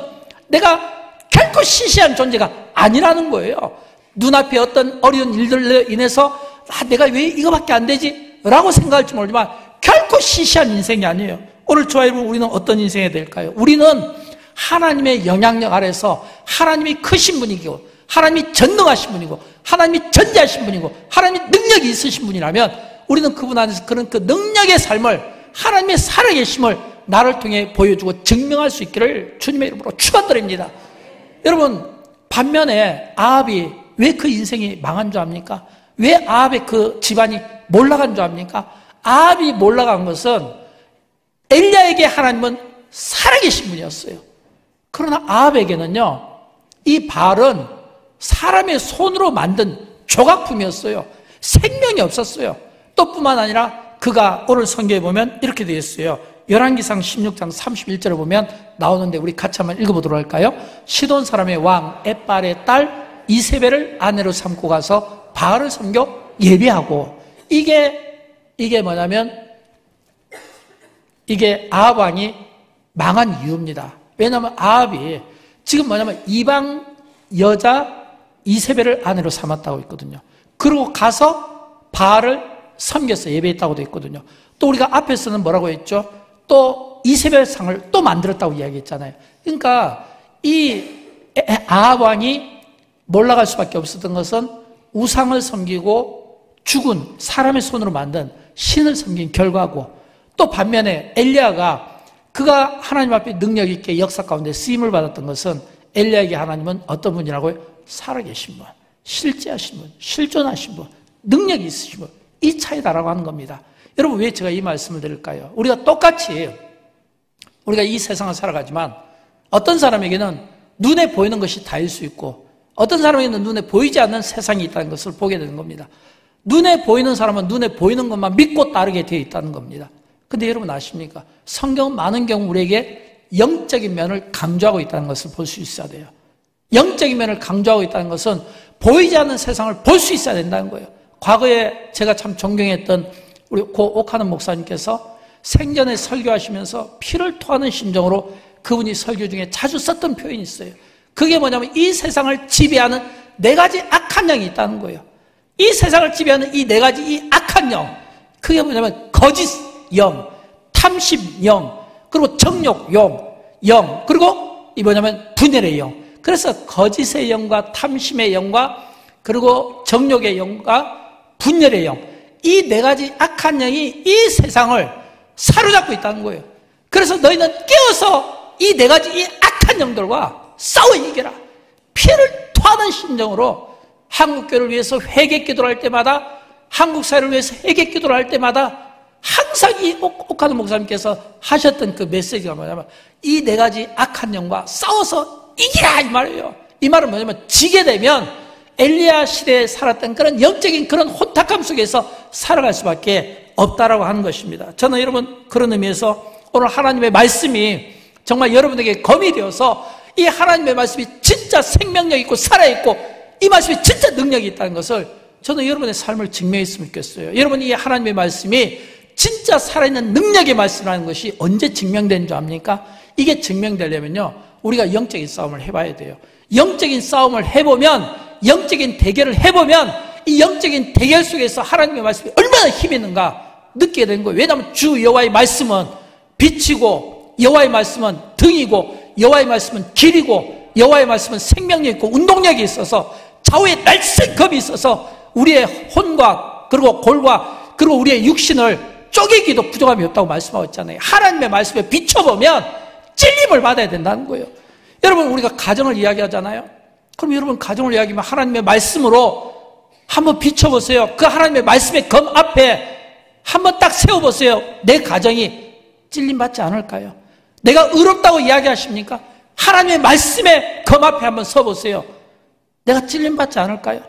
내가 결코 시시한 존재가 아니라는 거예요. 눈앞에 어떤 어려운 일들로 인해서 내가 왜 이거밖에 안 되지? 라고 생각할지 모르지만 결코 시시한 인생이 아니에요. 오늘 저와 여러분, 우리는 어떤 인생이 될까요? 우리는 하나님의 영향력 아래서 하나님이 크신 분이고 하나님이 전능하신 분이고 하나님이 전지하신 분이고 하나님이 능력이 있으신 분이라면 우리는 그분 안에서 그런 그 능력의 삶을, 하나님의 살아계심을 나를 통해 보여주고 증명할 수 있기를 주님의 이름으로 축원드립니다. 여러분, 반면에 아합이 왜 그 인생이 망한 줄 압니까? 왜 아합의 그 집안이 몰락한 줄 압니까? 아합이 몰락한 것은 엘리야에게 하나님은 살아계신 분이었어요. 그러나 아합에게는요, 이 바알은 사람의 손으로 만든 조각품이었어요. 생명이 없었어요. 또 뿐만 아니라 그가 오늘 성경에 보면 이렇게 되어 있어요. 열왕기상 16장 31절을 보면 나오는데 우리 같이 한번 읽어보도록 할까요? 시돈 사람의 왕 엣발의 딸 이세벨을 아내로 삼고 가서 바알을 섬겨 예배하고, 이게 뭐냐면 이게 아합 왕이 망한 이유입니다. 왜냐하면 아합이 지금 뭐냐면 이방 여자 이세벨을 아내로 삼았다고 했거든요. 그리고 가서 바알을 섬겨서 예배했다고 되어 있거든요. 또 우리가 앞에서는 뭐라고 했죠? 또 이세벨 상을 또 만들었다고 이야기했잖아요. 그러니까 이 아합 왕이 몰락할 수밖에 없었던 것은 우상을 섬기고 죽은 사람의 손으로 만든 신을 섬긴 결과고, 또 반면에 엘리야가 그가 하나님 앞에 능력 있게 역사 가운데 쓰임을 받았던 것은 엘리야에게 하나님은 어떤 분이라고요? 살아계신 분, 실제하신 분, 실존하신 분, 능력이 있으신 분, 이 차이다라고 하는 겁니다. 여러분, 왜 제가 이 말씀을 드릴까요? 우리가 똑같이 우리가 이 세상을 살아가지만 어떤 사람에게는 눈에 보이는 것이 다일 수 있고 어떤 사람에게는 눈에 보이지 않는 세상이 있다는 것을 보게 되는 겁니다. 눈에 보이는 사람은 눈에 보이는 것만 믿고 따르게 되어 있다는 겁니다. 근데 여러분 아십니까? 성경은 많은 경우 우리에게 영적인 면을 강조하고 있다는 것을 볼 수 있어야 돼요. 영적인 면을 강조하고 있다는 것은 보이지 않는 세상을 볼 수 있어야 된다는 거예요. 과거에 제가 참 존경했던 우리 고 옥하는 목사님께서 생전에 설교하시면서 피를 토하는 심정으로 그분이 설교 중에 자주 썼던 표현이 있어요. 그게 뭐냐면 이 세상을 지배하는 네 가지 악한 영이 있다는 거예요. 이 세상을 지배하는 이 네 가지 이 악한 영, 그게 뭐냐면 거짓 영, 탐심 영, 그리고 정욕 영, 그리고 이 뭐냐면 분열의 영. 그래서 거짓의 영과 탐심의 영과 그리고 정욕의 영과 분열의 영, 이 네 가지 악한 영이 이 세상을 사로잡고 있다는 거예요. 그래서 너희는 깨어서 이 네 가지 이 악한 영들과 싸워 이겨라. 피를 토하는 심정으로 한국교회를 위해서 회개 기도를 할 때마다, 한국 사회를 위해서 회개 기도를 할 때마다 항상 이 옥하는 목사님께서 하셨던 그 메시지가 뭐냐면 이 네 가지 악한 영과 싸워서 이기라 이 말이에요. 이 말은 뭐냐면 지게 되면 엘리야 시대에 살았던 그런 영적인 그런 혼탁함 속에서 살아갈 수밖에 없다라고 하는 것입니다. 저는 여러분 그런 의미에서 오늘 하나님의 말씀이 정말 여러분에게 검이 되어서 이 하나님의 말씀이 진짜 생명력 있고 살아있고 이 말씀이 진짜 능력이 있다는 것을 저는 여러분의 삶을 증명했으면 좋겠어요. 여러분 이 하나님의 말씀이 진짜 살아있는 능력의 말씀이라는 것이 언제 증명된 줄 압니까? 이게 증명되려면요 우리가 영적인 싸움을 해봐야 돼요. 영적인 싸움을 해보면, 영적인 대결을 해보면 이 영적인 대결 속에서 하나님의 말씀이 얼마나 힘이 있는가 느끼게 된 거예요. 왜냐하면 주 여호와의 말씀은 빛이고 여호와의 말씀은 등이고 여호와의 말씀은 길이고 여호와의 말씀은 생명력 있고 운동력이 있어서 좌우에 날쌘 검이 있어서 우리의 혼과 그리고 골과 그리고 우리의 육신을 쪼개기도 부족함이 없다고 말씀하고 있잖아요. 하나님의 말씀에 비춰보면 찔림을 받아야 된다는 거예요. 여러분 우리가 가정을 이야기하잖아요. 그럼 여러분 가정을 이야기하면 하나님의 말씀으로 한번 비춰보세요. 그 하나님의 말씀의 검 앞에 한번 딱 세워보세요. 내 가정이 찔림받지 않을까요? 내가 의롭다고 이야기하십니까? 하나님의 말씀의 검 앞에 한번 서보세요. 내가 찔림받지 않을까요?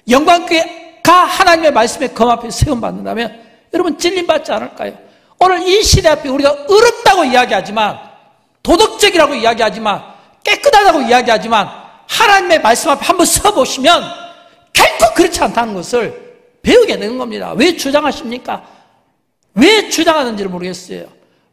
영광교회가 하나님의 말씀의 검 앞에 세움받는다면 여러분 찔림받지 않을까요? 오늘 이 시대 앞에 우리가 의롭다고 이야기하지만, 도덕적이라고 이야기하지만, 깨끗하다고 이야기하지만 하나님의 말씀 앞에 한번 서보시면 결코 그렇지 않다는 것을 배우게 되는 겁니다. 왜 주장하십니까? 왜 주장하는지를 모르겠어요.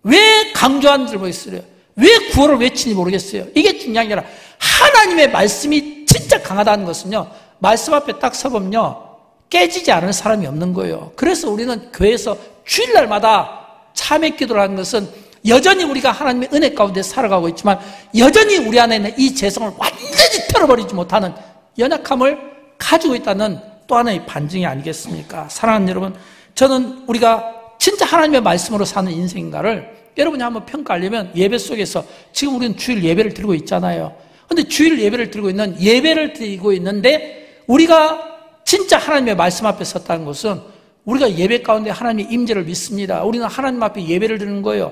왜 강조하는지를 모르겠어요. 왜 구호를 외치는지 모르겠어요. 이게 중요한 게 아니라 하나님의 말씀이 진짜 강하다는 것은요 말씀 앞에 딱 서보면요 깨지지 않은 사람이 없는 거예요. 그래서 우리는 교회에서 주일날마다 참회 기도를 하는 것은 여전히 우리가 하나님의 은혜 가운데 살아가고 있지만 여전히 우리 안에 있는 이 재성을 완전히 털어버리지 못하는 연약함을 가지고 있다는 또 하나의 반증이 아니겠습니까? 사랑하는 여러분, 저는 우리가 진짜 하나님의 말씀으로 사는 인생인가를 여러분이 한번 평가하려면 예배 속에서 지금 우리는 주일 예배를 드리고 있잖아요. 그런데 주일 예배를 드리고 있는데 우리가 진짜 하나님의 말씀 앞에 섰다는 것은 우리가 예배 가운데 하나님의 임재를 믿습니다. 우리는 하나님 앞에 예배를 드리는 거예요.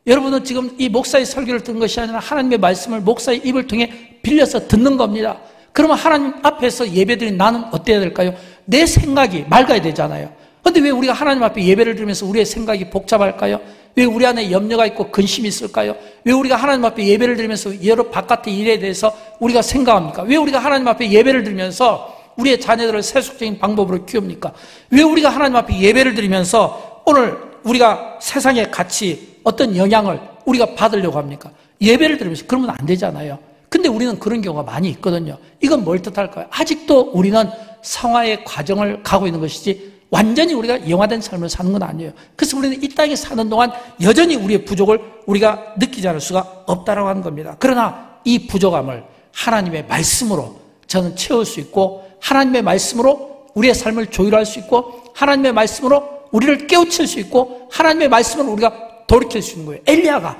여러분은 지금 이 목사의 설교를 듣는 것이 아니라 하나님의 말씀을 목사의 입을 통해 빌려서 듣는 겁니다. 그러면 하나님 앞에서 예배드린 나는 어때야 될까요? 내 생각이 맑아야 되잖아요. 그런데 왜 우리가 하나님 앞에 예배를 드리면서 우리의 생각이 복잡할까요? 왜 우리 안에 염려가 있고 근심이 있을까요? 왜 우리가 하나님 앞에 예배를 드리면서 여러 바깥의 일에 대해서 우리가 생각합니까? 왜 우리가 하나님 앞에 예배를 드리면서 우리의 자녀들을 세속적인 방법으로 키웁니까? 왜 우리가 하나님 앞에 예배를 드리면서 오늘 우리가 세상의 가치, 어떤 영향을 우리가 받으려고 합니까? 예배를 드리면서 그러면 안 되잖아요. 근데 우리는 그런 경우가 많이 있거든요. 이건 뭘 뜻할까요? 아직도 우리는 성화의 과정을 가고 있는 것이지 완전히 우리가 영화된 삶을 사는 건 아니에요. 그래서 우리는 이 땅에 사는 동안 여전히 우리의 부족을 우리가 느끼지 않을 수가 없다라고 하는 겁니다. 그러나 이 부족함을 하나님의 말씀으로 저는 채울 수 있고 하나님의 말씀으로 우리의 삶을 조율할 수 있고 하나님의 말씀으로 우리를 깨우칠 수 있고 하나님의 말씀으로 우리가 돌이킬 수 있는 거예요. 엘리야가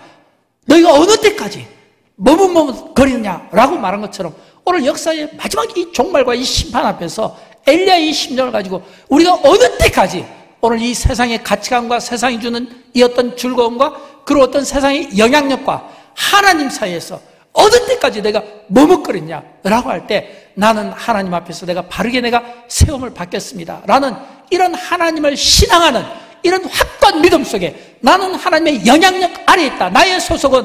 너희가 어느 때까지 머뭇머뭇거리느냐라고 말한 것처럼 오늘 역사의 마지막 이 종말과 이 심판 앞에서 엘리야의 이 심정을 가지고 우리가 어느 때까지 오늘 이 세상의 가치관과 세상이 주는 이 어떤 즐거움과 그리고 어떤 세상의 영향력과 하나님 사이에서 어느 때까지 내가 머뭇거렸냐라고 할 때 나는 하나님 앞에서 내가 바르게 내가 세움을 받겠습니다 라는 이런 하나님을 신앙하는 이런 확고한 믿음 속에 나는 하나님의 영향력 아래에 있다. 나의 소속은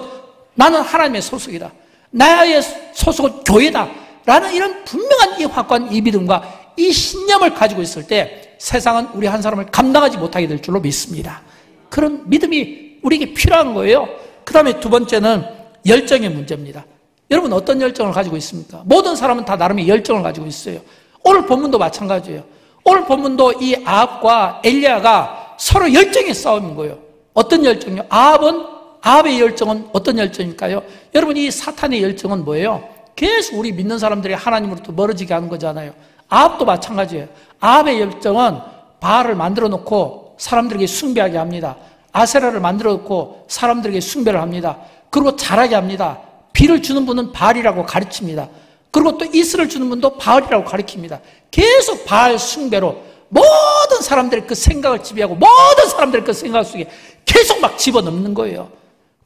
나는 하나님의 소속이다. 나의 소속은 교회다 라는 이런 분명한 이 확고한 이 믿음과 이 신념을 가지고 있을 때 세상은 우리 한 사람을 감당하지 못하게 될 줄로 믿습니다. 그런 믿음이 우리에게 필요한 거예요. 그 다음에 두 번째는 열정의 문제입니다. 여러분 어떤 열정을 가지고 있습니까? 모든 사람은 다 나름의 열정을 가지고 있어요. 오늘 본문도 마찬가지예요. 오늘 본문도 이 아합과 엘리야가 서로 열정의 싸움인 거예요. 어떤 열정이요? 아합의 열정은 어떤 열정일까요? 여러분 이 사탄의 열정은 뭐예요? 계속 우리 믿는 사람들이 하나님으로부터 멀어지게 하는 거잖아요. 아합도 마찬가지예요. 아합의 열정은 바알을 만들어 놓고 사람들에게 숭배하게 합니다. 아세라를 만들어 놓고 사람들에게 숭배를 합니다. 그리고 잘하게 합니다. 비를 주는 분은 바알이라고 가르칩니다. 그리고 또 이슬을 주는 분도 바알이라고 가르칩니다. 계속 바알 숭배로 모든 사람들의 그 생각을 지배하고 모든 사람들의 그 생각 속에 계속 막 집어넣는 거예요.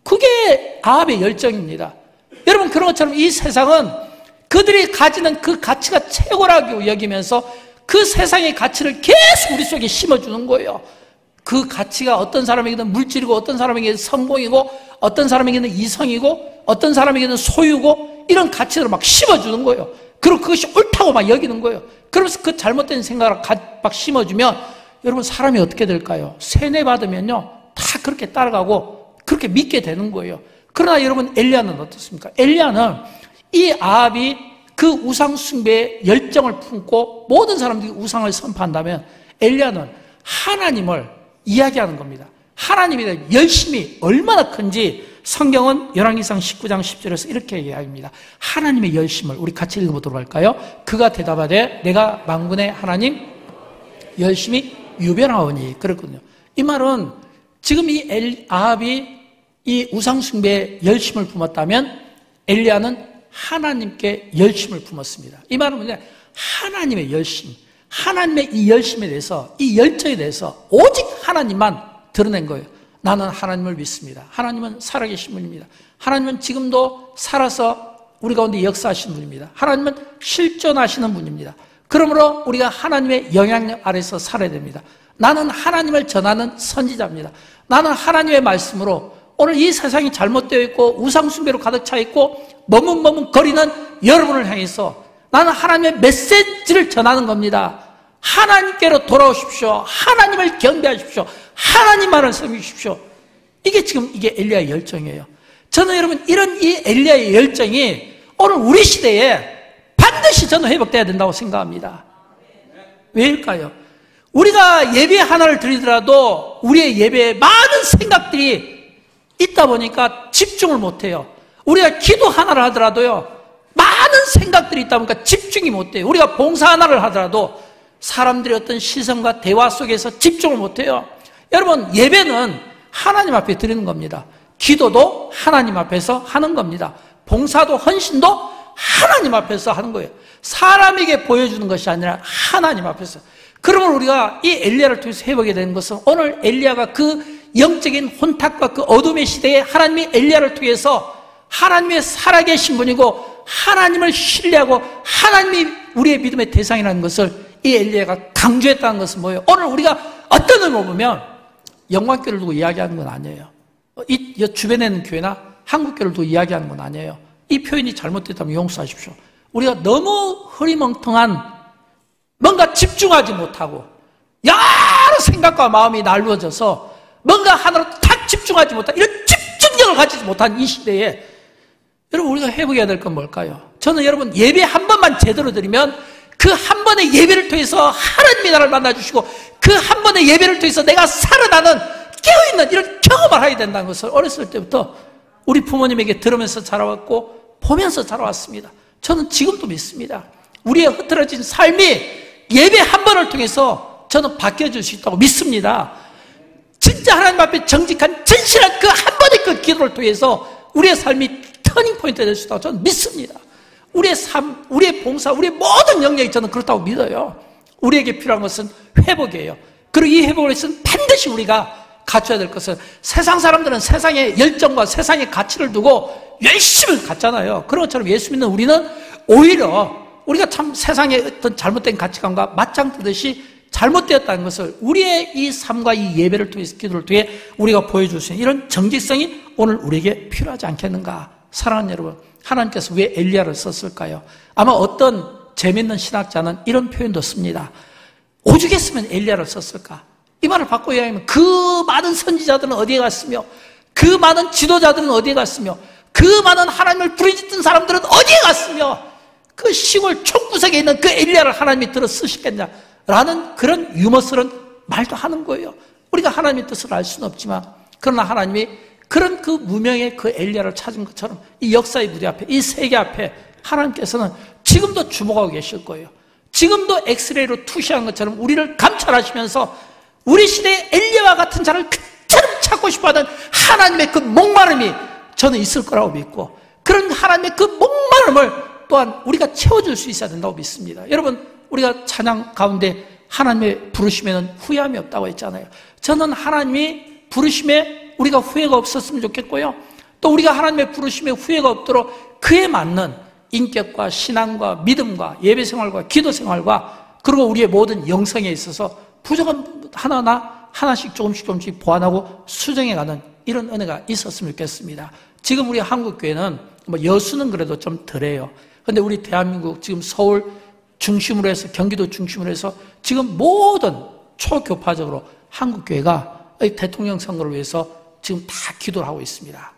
그게 아합의 열정입니다. 여러분 그런 것처럼 이 세상은 그들이 가지는 그 가치가 최고라고 여기면서 그 세상의 가치를 계속 우리 속에 심어주는 거예요. 그 가치가 어떤 사람에게는 물질이고 어떤 사람에게는 성공이고 어떤 사람에게는 이성이고 어떤 사람에게는 소유고 이런 가치를 막 심어주는 거예요. 그리고 그것이 옳다고 막 여기는 거예요. 그러면서 그 잘못된 생각을 막 심어주면 여러분 사람이 어떻게 될까요? 세뇌받으면요 다 그렇게 따라가고 그렇게 믿게 되는 거예요. 그러나 여러분 엘리야는 어떻습니까? 엘리야는 이 아합이 그 우상 숭배의 열정을 품고 모든 사람들이 우상을 선포한다면 엘리야는 하나님을 이야기하는 겁니다. 하나님에 대한 열심이 얼마나 큰지 성경은 열왕기상 19장 10절에서 이렇게 이야기합니다. 하나님의 열심을 우리 같이 읽어보도록 할까요? 그가 대답하되 내가 만군의 하나님 열심히 유별하오니 그랬거든요. 이 말은 지금 이 아합이 이 우상 숭배에 열심을 품었다면 엘리야는 하나님께 열심을 품었습니다. 이 말은 뭐냐? 하나님의 열심, 하나님의 이 열심에 대해서 이 열정에 대해서 오직 하나님만 드러낸 거예요. 나는 하나님을 믿습니다. 하나님은 살아계신 분입니다. 하나님은 지금도 살아서 우리 가운데 역사하시는 분입니다. 하나님은 실존하시는 분입니다. 그러므로 우리가 하나님의 영향력 아래서 살아야 됩니다. 나는 하나님을 전하는 선지자입니다. 나는 하나님의 말씀으로 오늘 이 세상이 잘못되어 있고 우상숭배로 가득 차 있고 머뭇머뭇거리는 여러분을 향해서 나는 하나님의 메시지를 전하는 겁니다. 하나님께로 돌아오십시오. 하나님을 경배하십시오. 하나님만을 섬기십시오. 이게 엘리야의 열정이에요. 저는 여러분 이런 이 엘리야의 열정이 오늘 우리 시대에 반드시 저는 회복돼야 된다고 생각합니다. 왜일까요? 우리가 예배 하나를 드리더라도 우리의 예배에 많은 생각들이 있다 보니까 집중을 못해요. 우리가 기도 하나를 하더라도요 많은 생각들이 있다 보니까 집중이 못해요. 우리가 봉사 하나를 하더라도 사람들의 어떤 시선과 대화 속에서 집중을 못해요. 여러분 예배는 하나님 앞에 드리는 겁니다. 기도도 하나님 앞에서 하는 겁니다. 봉사도 헌신도 하나님 앞에서 하는 거예요. 사람에게 보여주는 것이 아니라 하나님 앞에서. 그러면 우리가 이 엘리야를 통해서 해보게 되는 것은 오늘 엘리야가 그 영적인 혼탁과 그 어둠의 시대에 하나님이 엘리야를 통해서 하나님의 살아계신 분이고 하나님을 신뢰하고 하나님이 우리의 믿음의 대상이라는 것을 이 엘리야가 강조했다는 것은 뭐예요? 오늘 우리가 어떤 의미로 보면 영광교를 두고 이야기하는 건 아니에요. 이 주변에 있는 교회나 한국교를 두고 이야기하는 건 아니에요. 이 표현이 잘못됐다면 용서하십시오. 우리가 너무 흐리멍텅한 뭔가 집중하지 못하고 여러 생각과 마음이 날루어져서 뭔가 하나로 딱 집중하지 못한 이런 집중력을 가지지 못한 이 시대에 여러분 우리가 회복해야 될 건 뭘까요? 저는 여러분 예배 한 번만 제대로 드리면 그 한 번의 예배를 통해서 하나님이 나를 만나주시고 그 한 번의 예배를 통해서 내가 살아나는 깨어있는 이런 경험을 하게 된다는 것을 어렸을 때부터 우리 부모님에게 들으면서 자라왔고 보면서 자라왔습니다. 저는 지금도 믿습니다. 우리의 흐트러진 삶이 예배 한 번을 통해서 저는 바뀌어질 수 있다고 믿습니다. 진짜 하나님 앞에 정직한 진실한 그 한 번의 그 기도를 통해서 우리의 삶이 터닝포인트가 될 수 있다고 저는 믿습니다. 우리의 삶, 우리의 봉사, 우리의 모든 영역이 저는 그렇다고 믿어요. 우리에게 필요한 것은 회복이에요. 그리고 이 회복을 위해서는 반드시 우리가 갖춰야 될 것은, 세상 사람들은 세상의 열정과 세상의 가치를 두고 열심히 갖잖아요. 그런 것처럼 예수 믿는 우리는 오히려 우리가 참 세상의 어떤 잘못된 가치관과 맞짱 뜨듯이 잘못되었다는 것을 우리의 이 삶과 이 예배를 통해서, 기도를 통해 우리가 보여줄 수 있는 이런 정직성이 오늘 우리에게 필요하지 않겠는가. 사랑하는 여러분, 하나님께서 왜 엘리야를 썼을까요? 아마 어떤 재밌는 신학자는 이런 표현도 씁니다. 오죽했으면 엘리야를 썼을까? 이 말을 바꿔야 하면, 그 많은 선지자들은 어디에 갔으며, 그 많은 지도자들은 어디에 갔으며, 그 많은 하나님을 부르짖던 사람들은 어디에 갔으며, 그 시골 촌구석에 있는 그 엘리야를 하나님이 들어 쓰시겠냐라는 그런 유머스러운 말도 하는 거예요. 우리가 하나님의 뜻을 알 수는 없지만, 그러나 하나님이 그런 그 무명의 그 엘리야를 찾은 것처럼 이 역사의 무대 앞에, 이 세계 앞에 하나님께서는 지금도 주목하고 계실 거예요. 지금도 엑스레이로 투시한 것처럼 우리를 감찰하시면서 우리 시대의 엘리야와 같은 자를 그처럼 찾고 싶어하던 하나님의 그 목마름이 저는 있을 거라고 믿고, 그런 하나님의 그 목마름을 또한 우리가 채워줄 수 있어야 된다고 믿습니다. 여러분, 우리가 찬양 가운데 하나님의 부르심에는 후회함이 없다고 했잖아요. 저는 하나님이 부르심에 우리가 후회가 없었으면 좋겠고요, 또 우리가 하나님의 부르심에 후회가 없도록 그에 맞는 인격과 신앙과 믿음과 예배생활과 기도생활과 그리고 우리의 모든 영성에 있어서 부족한 하나씩 조금씩 보완하고 수정해가는 이런 은혜가 있었으면 좋겠습니다. 지금 우리 한국교회는 뭐 여수는 그래도 좀 덜해요. 그런데 우리 대한민국 지금 서울 중심으로 해서, 경기도 중심으로 해서 지금 모든 초교파적으로 한국교회가 대통령 선거를 위해서 지금 다 기도를 하고 있습니다.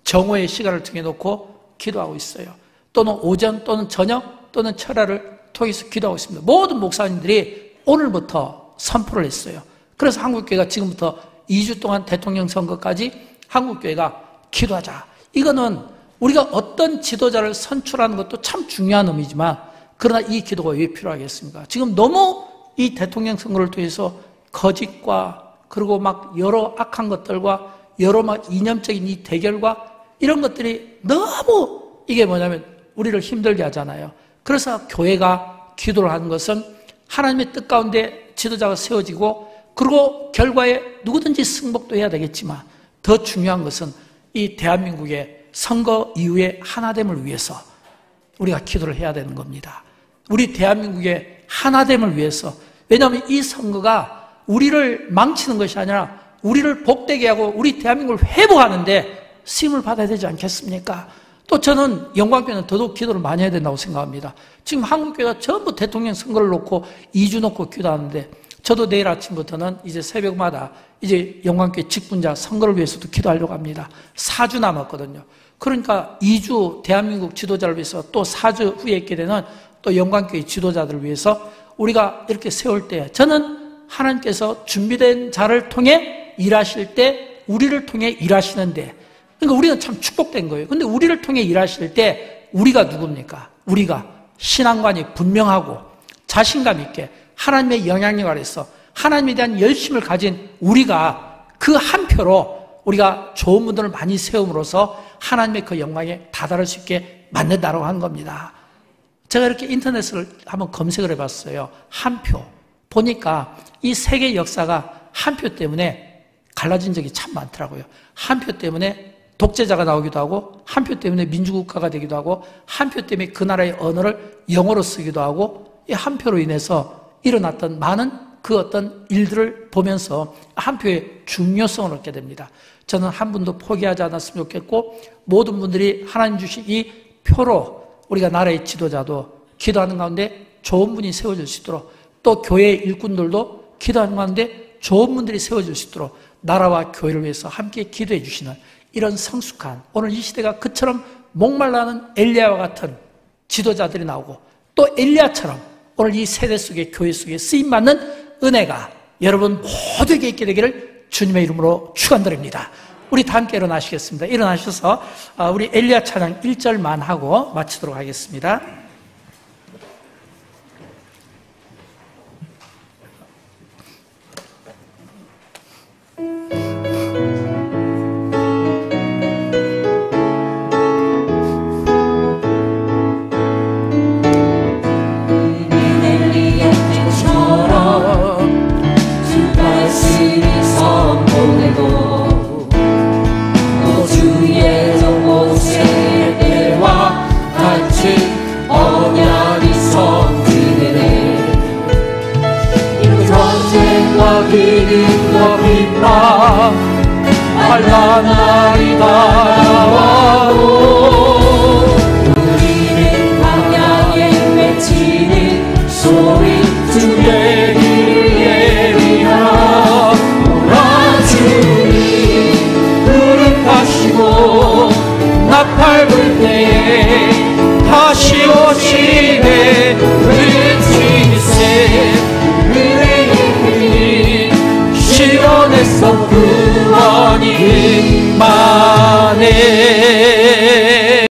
정오의 시간을 정해놓고 기도하고 있어요. 또는 오전 또는 저녁 또는 철야를 통해서 기도하고 있습니다. 모든 목사님들이 오늘부터 선포를 했어요. 그래서 한국교회가 지금부터 2주 동안 대통령 선거까지 한국교회가 기도하자. 이거는 우리가 어떤 지도자를 선출하는 것도 참 중요한 의미지만, 그러나 이 기도가 왜 필요하겠습니까? 지금 너무 이 대통령 선거를 통해서 거짓과 그리고 막 여러 악한 것들과 여러 막 이념적인 이 대결과 이런 것들이 너무, 이게 뭐냐면 우리를 힘들게 하잖아요. 그래서 교회가 기도를 하는 것은 하나님의 뜻 가운데 지도자가 세워지고, 그리고 결과에 누구든지 승복도 해야 되겠지만, 더 중요한 것은 이 대한민국의 선거 이후의 하나됨을 위해서 우리가 기도를 해야 되는 겁니다. 우리 대한민국의 하나됨을 위해서. 왜냐하면 이 선거가 우리를 망치는 것이 아니라 우리를 복되게 하고 우리 대한민국을 회복하는데 쓰임을 받아야 되지 않겠습니까? 또 저는 영광교회는 더더욱 기도를 많이 해야 된다고 생각합니다. 지금 한국교회가 전부 대통령 선거를 놓고 2주 놓고 기도하는데, 저도 내일 아침부터는 이제 새벽마다 이제 영광교회 직분자 선거를 위해서도 기도하려고 합니다. 4주 남았거든요. 그러니까 2주 대한민국 지도자를 위해서, 또 4주 후에 있게 되는 또 영광교회 지도자들을 위해서 우리가 이렇게 세울 때, 저는 하나님께서 준비된 자를 통해 일하실 때 우리를 통해 일하시는데, 그러니까 우리는 참 축복된 거예요. 근데 우리를 통해 일하실 때 우리가 누굽니까? 우리가 신앙관이 분명하고 자신감 있게 하나님의 영향력 아래서 하나님에 대한 열심을 가진 우리가 그 한 표로 우리가 좋은 분들을 많이 세움으로써 하나님의 그 영광에 다다를 수 있게 만든다고 하는 겁니다. 제가 이렇게 인터넷을 한번 검색을 해봤어요. 한 표. 보니까 이 세계 역사가 한 표 때문에 갈라진 적이 참 많더라고요. 한 표 때문에 독재자가 나오기도 하고, 한 표 때문에 민주국가가 되기도 하고, 한 표 때문에 그 나라의 언어를 영어로 쓰기도 하고, 이 한 표로 인해서 일어났던 많은 그 어떤 일들을 보면서 한 표의 중요성을 얻게 됩니다. 저는 한 분도 포기하지 않았으면 좋겠고, 모든 분들이 하나님 주신 이 표로 우리가 나라의 지도자도 기도하는 가운데 좋은 분이 세워질 수 있도록, 또 교회의 일꾼들도 기도하는 가운데 좋은 분들이 세워질 수 있도록 나라와 교회를 위해서 함께 기도해 주시는 이런 성숙한, 오늘 이 시대가 그처럼 목말라하는 엘리야와 같은 지도자들이 나오고, 또 엘리야처럼 오늘 이 세대 속에, 교회 속에 쓰임받는 은혜가 여러분 모두에게 있게 되기를 주님의 이름으로 축원드립니다. 우리 다 함께 일어나시겠습니다. 일어나셔서 우리 엘리야 찬양 1절만 하고 마치도록 하겠습니다. 찬란한